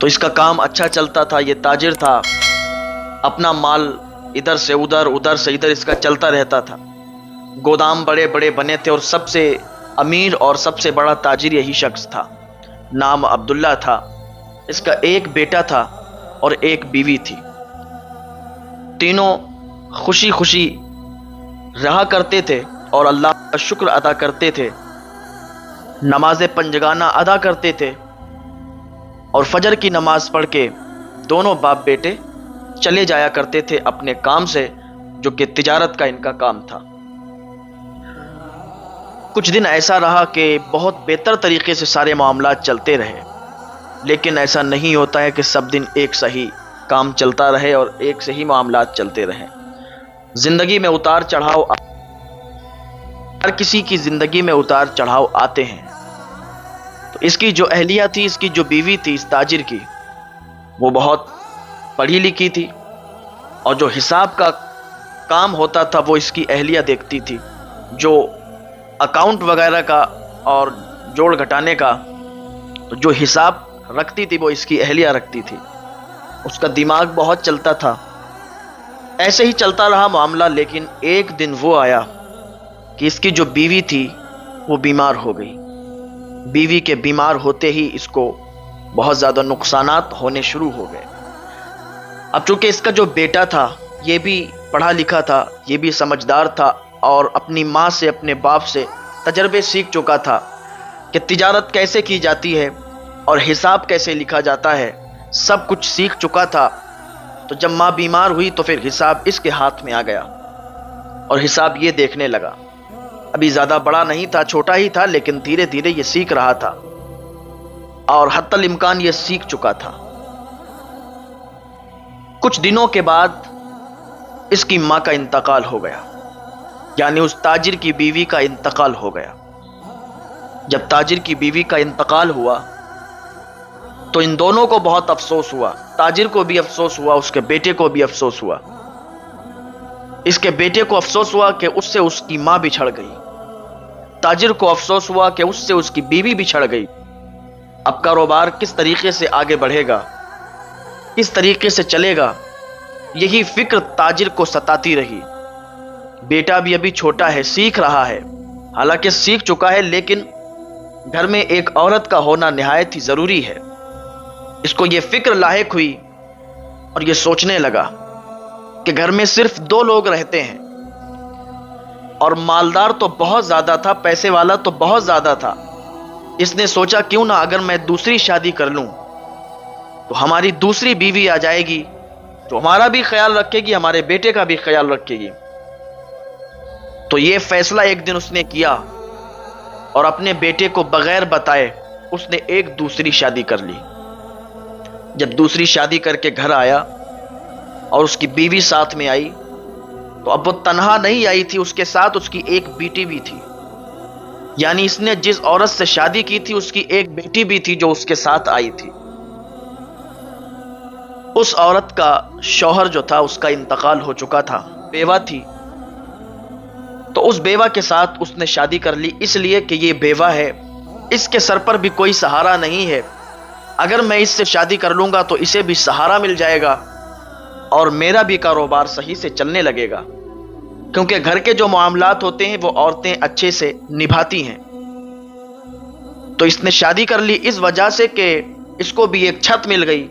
تو اس کا کام اچھا چلتا تھا، یہ تاجر تھا، اپنا مال ادھر سے ادھر ادھر سے ادھر اس کا چلتا رہتا تھا، گودام بڑے بڑے بنے تھے، اور سب سے امیر اور سب سے بڑا تاجر یہی شخص تھا، نام عبداللہ تھا۔ اس کا ایک بیٹا تھا اور ایک بیوی تھی، تینوں خوشی خوشی رہا کرتے تھے اور اللہ کا شکر ادا کرتے تھے، نماز پنجگانہ ادا کرتے تھے، اور فجر کی نماز پڑھ کے دونوں باپ بیٹے چلے جایا کرتے تھے اپنے کام سے، جو کہ تجارت کا ان کا کام تھا۔ کچھ دن ایسا رہا کہ بہت بہتر طریقے سے سارے معاملات چلتے رہے، لیکن ایسا نہیں ہوتا ہے کہ سب دن ایک صحیح کام چلتا رہے اور ایک سے ہی معاملات چلتے رہیں۔ زندگی میں اتار چڑھاؤ، ہر کسی کی زندگی میں اتار چڑھاؤ آتے ہیں۔ تو اس کی جو اہلیہ تھی، اس کی جو بیوی تھی اس تاجر کی، وہ بہت پڑھی لکھی تھی، اور جو حساب کا کام ہوتا تھا وہ اس کی اہلیہ دیکھتی تھی، جو اکاؤنٹ وغیرہ کا اور جوڑ گھٹانے کا جو حساب رکھتی تھی وہ اس کی اہلیہ رکھتی تھی۔ اس کا دماغ بہت چلتا تھا۔ ایسے ہی چلتا رہا معاملہ، لیکن ایک دن وہ آیا کہ اس کی جو بیوی تھی وہ بیمار ہو گئی۔ بیوی کے بیمار ہوتے ہی اس کو بہت زیادہ نقصانات ہونے شروع ہو گئے۔ اب چونکہ اس کا جو بیٹا تھا یہ بھی پڑھا لکھا تھا، یہ بھی سمجھدار تھا، اور اپنی ماں سے اپنے باپ سے تجربے سیکھ چکا تھا کہ تجارت کیسے کی جاتی ہے اور حساب کیسے لکھا جاتا ہے، سب کچھ سیکھ چکا تھا۔ تو جب ماں بیمار ہوئی تو پھر حساب اس کے ہاتھ میں آ گیا، اور حساب یہ دیکھنے لگا۔ ابھی زیادہ بڑا نہیں تھا، چھوٹا ہی تھا، لیکن دھیرے دھیرے یہ سیکھ رہا تھا، اور حتی الامکان یہ سیکھ چکا تھا۔ کچھ دنوں کے بعد اس کی ماں کا انتقال ہو گیا، یعنی اس تاجر کی بیوی کا انتقال ہو گیا۔ جب تاجر کی بیوی کا انتقال ہوا تو ان دونوں کو بہت افسوس ہوا، تاجر کو بھی افسوس ہوا، اس کے بیٹے کو بھی افسوس ہوا۔ اس کے بیٹے کو افسوس ہوا کہ اس سے اس کی ماں بچھڑ گئی، تاجر کو افسوس ہوا کہ اس سے اس کی بیوی بچھڑ گئی۔ اب کاروبار کس طریقے سے آگے بڑھے گا، کس طریقے سے چلے گا، یہی فکر تاجر کو ستاتی رہی۔ بیٹا بھی ابھی چھوٹا ہے، سیکھ رہا ہے، حالانکہ سیکھ چکا ہے، لیکن گھر میں ایک عورت کا ہونا نہایت ہی ضروری ہے۔ اس کو یہ فکر لاحق ہوئی اور یہ سوچنے لگا کہ گھر میں صرف 2 لوگ رہتے ہیں، اور مالدار تو بہت زیادہ تھا، پیسے والا تو بہت زیادہ تھا۔ اس نے سوچا کیوں نہ اگر میں دوسری شادی کر لوں تو ہماری دوسری بیوی آ جائے گی تو ہمارا بھی خیال رکھے گی، ہمارے بیٹے کا بھی خیال رکھے گی۔ تو یہ فیصلہ ایک دن اس نے کیا، اور اپنے بیٹے کو بغیر بتائے اس نے ایک دوسری شادی کر لی۔ جب دوسری شادی کر کے گھر آیا اور اس کی بیوی ساتھ میں آئی، تو اب وہ تنہا نہیں آئی تھی، اس کے ساتھ اس کی ایک بیٹی بھی تھی، یعنی اس نے جس عورت سے شادی کی تھی اس کی ایک بیٹی بھی تھی جو اس کے ساتھ آئی تھی۔ اس عورت کا شوہر جو تھا اس کا انتقال ہو چکا تھا، بیوہ تھی، تو اس بیوہ کے ساتھ اس نے شادی کر لی، اس لیے کہ یہ بیوہ ہے، اس کے سر پر بھی کوئی سہارا نہیں ہے، اگر میں اس سے شادی کر لوں گا تو اسے بھی سہارا مل جائے گا، اور میرا بھی کاروبار صحیح سے چلنے لگے گا، کیونکہ گھر کے جو معاملات ہوتے ہیں وہ عورتیں اچھے سے نبھاتی ہیں۔ تو اس نے شادی کر لی اس وجہ سے کہ اس کو بھی ایک چھت مل گئی،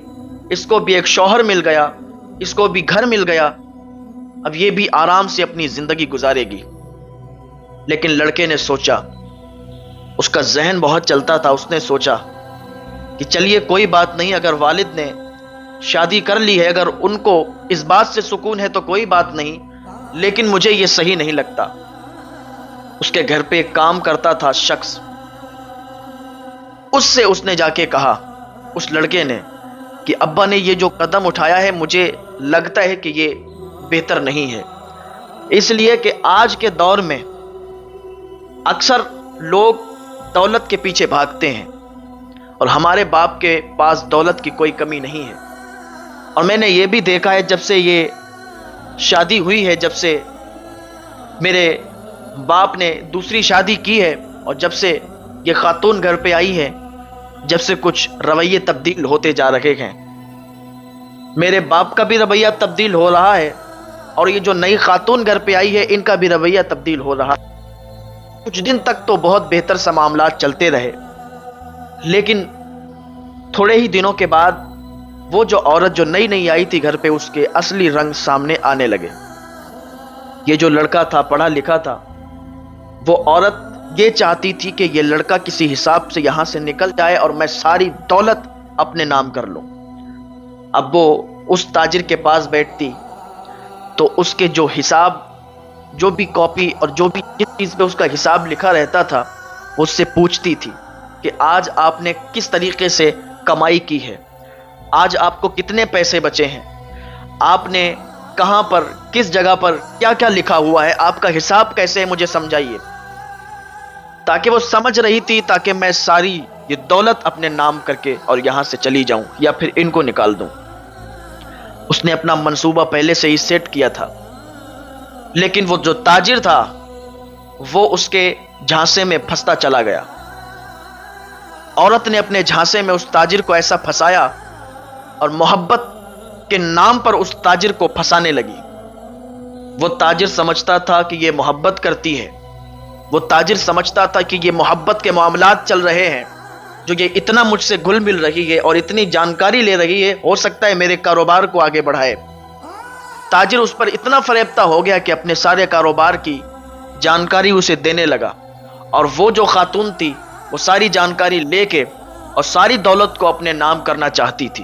اس کو بھی ایک شوہر مل گیا، اس کو بھی گھر مل گیا، اب یہ بھی آرام سے اپنی زندگی گزارے گی۔ لیکن لڑکے نے سوچا، اس کا ذہن بہت چلتا تھا، اس نے سوچا کہ چلیے کوئی بات نہیں، اگر والد نے شادی کر لی ہے، اگر ان کو اس بات سے سکون ہے تو کوئی بات نہیں، لیکن مجھے یہ صحیح نہیں لگتا۔ اس کے گھر پہ ایک کام کرتا تھا شخص، اس سے اس نے جا کے کہا، اس لڑکے نے، کہ ابا نے یہ جو قدم اٹھایا ہے مجھے لگتا ہے کہ یہ بہتر نہیں ہے، اس لیے کہ آج کے دور میں اکثر لوگ دولت کے پیچھے بھاگتے ہیں، اور ہمارے باپ کے پاس دولت کی کوئی کمی نہیں ہے، اور میں نے یہ بھی دیکھا ہے جب سے یہ شادی ہوئی ہے، جب سے میرے باپ نے دوسری شادی کی ہے، اور جب سے یہ خاتون گھر پہ آئی ہے، جب سے کچھ رویے تبدیل ہوتے جا رہے ہیں. میرے باپ کا بھی رویہ تبدیل ہو رہا ہے اور یہ جو نئی خاتون گھر پہ آئی ہے ان کا بھی رویہ تبدیل ہو رہا ہے. کچھ دن تک تو بہت بہتر سا معاملات چلتے رہے، لیکن تھوڑے ہی دنوں کے بعد وہ جو عورت جو نئی نئی آئی تھی گھر پہ، اس کے اصلی رنگ سامنے آنے لگے. یہ جو لڑکا تھا پڑھا لکھا تھا، وہ عورت یہ چاہتی تھی کہ یہ لڑکا کسی حساب سے یہاں سے نکل جائے اور میں ساری دولت اپنے نام کر لوں. اب وہ اس تاجر کے پاس بیٹھتی تو اس کے جو حساب، جو بھی کاپی اور جو بھی جس چیز پہ اس کا حساب لکھا رہتا تھا، وہ اس سے پوچھتی تھی کہ آج آپ نے کس طریقے سے کمائی کی ہے، آج آپ کو کتنے پیسے بچے ہیں، آپ نے کہاں پر کس جگہ پر کیا کیا لکھا ہوا ہے، آپ کا حساب کیسے ہے مجھے سمجھائیے. تاکہ وہ سمجھ رہی تھی تاکہ میں ساری یہ دولت اپنے نام کر کے اور یہاں سے چلی جاؤں یا پھر ان کو نکال دوں. اس نے اپنا منصوبہ پہلے سے ہی سیٹ کیا تھا، لیکن وہ جو تاجر تھا وہ اس کے جھانسے میں پھنستا چلا گیا. عورت نے اپنے جھانسے میں اس تاجر کو ایسا پھنسایا اور محبت کے نام پر اس تاجر کو پھنسانے لگی. وہ تاجر سمجھتا تھا کہ یہ محبت کرتی ہے، وہ تاجر سمجھتا تھا کہ یہ محبت کے معاملات چل رہے ہیں، جو یہ اتنا مجھ سے گھل مل رہی ہے اور اتنی جانکاری لے رہی ہے، ہو سکتا ہے میرے کاروبار کو آگے بڑھائے. تاجر اس پر اتنا فریفتہ ہو گیا کہ اپنے سارے کاروبار کی جانکاری اسے دینے لگا، اور وہ جو خاتون تھی وہ ساری جانکاری لے کے اور ساری دولت کو اپنے نام کرنا چاہتی تھی.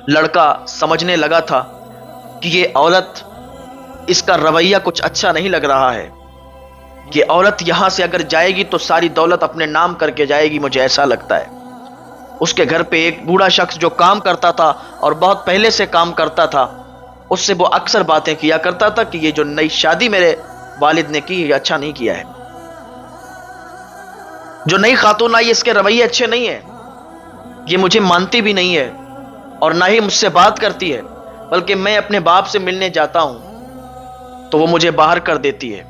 لڑکا سمجھنے لگا تھا کہ یہ عورت، اس کا رویہ کچھ اچھا نہیں لگ رہا ہے. یہ عورت یہاں سے اگر جائے گی تو ساری دولت اپنے نام کر کے جائے گی، مجھے ایسا لگتا ہے. اس کے گھر پہ ایک بوڑھا شخص جو کام کرتا تھا اور بہت پہلے سے کام کرتا تھا، اس سے وہ اکثر باتیں کیا کرتا تھا کہ یہ جو نئی شادی میرے والد نے کی ہے یہ اچھا نہیں کیا ہے. جو نئی خاتون آئی اس کے رویے اچھے نہیں ہیں، یہ مجھے مانتی بھی نہیں ہے اور نہ ہی مجھ سے بات کرتی ہے، بلکہ میں اپنے باپ سے ملنے جاتا ہوں تو وہ مجھے باہر کر دیتی ہے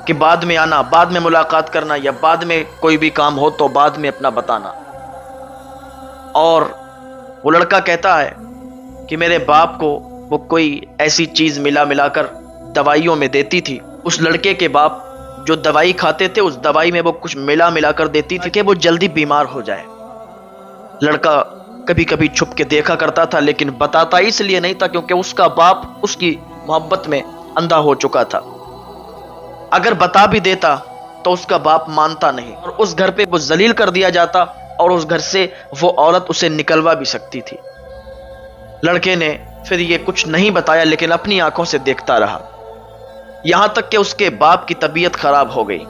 کہ بعد میں آنا، بعد میں ملاقات کرنا، یا بعد میں کوئی بھی کام ہو تو بعد میں اپنا بتانا. اور وہ لڑکا کہتا ہے کہ میرے باپ کو وہ کوئی ایسی چیز ملا کر دوائیوں میں دیتی تھی. اس لڑکے کے باپ جو دوائی کھاتے تھے اس دوائی میں وہ کچھ ملا کر دیتی تھی کہ وہ جلدی بیمار ہو جائے. لڑکا کبھی کبھی چھپ کے دیکھا کرتا تھا، لیکن بتاتا اس لیے نہیں تھا کیونکہ اس کا باپ اس کی محبت میں اندھا ہو چکا تھا. اگر بتا بھی دیتا تو اس کا باپ مانتا نہیں اور اس گھر پہ وہ ذلیل کر دیا جاتا اور اس گھر سے وہ عورت اسے نکلوا بھی سکتی تھی. لڑکے نے پھر یہ کچھ نہیں بتایا لیکن اپنی آنکھوں سے دیکھتا رہا، یہاں تک کہ اس کے باپ کی طبیعت خراب ہو گئی.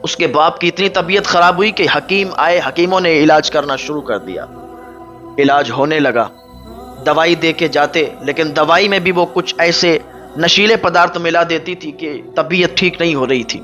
اس کے باپ کی اتنی طبیعت خراب ہوئی کہ حکیم آئے، حکیموں نے علاج کرنا شروع کر دیا. علاج ہونے لگا، دوائی دے کے جاتے، لیکن دوائی میں بھی وہ کچھ ایسے نشیلے پدارتھ ملا دیتی تھی کہ طبیعت ٹھیک نہیں ہو رہی تھی.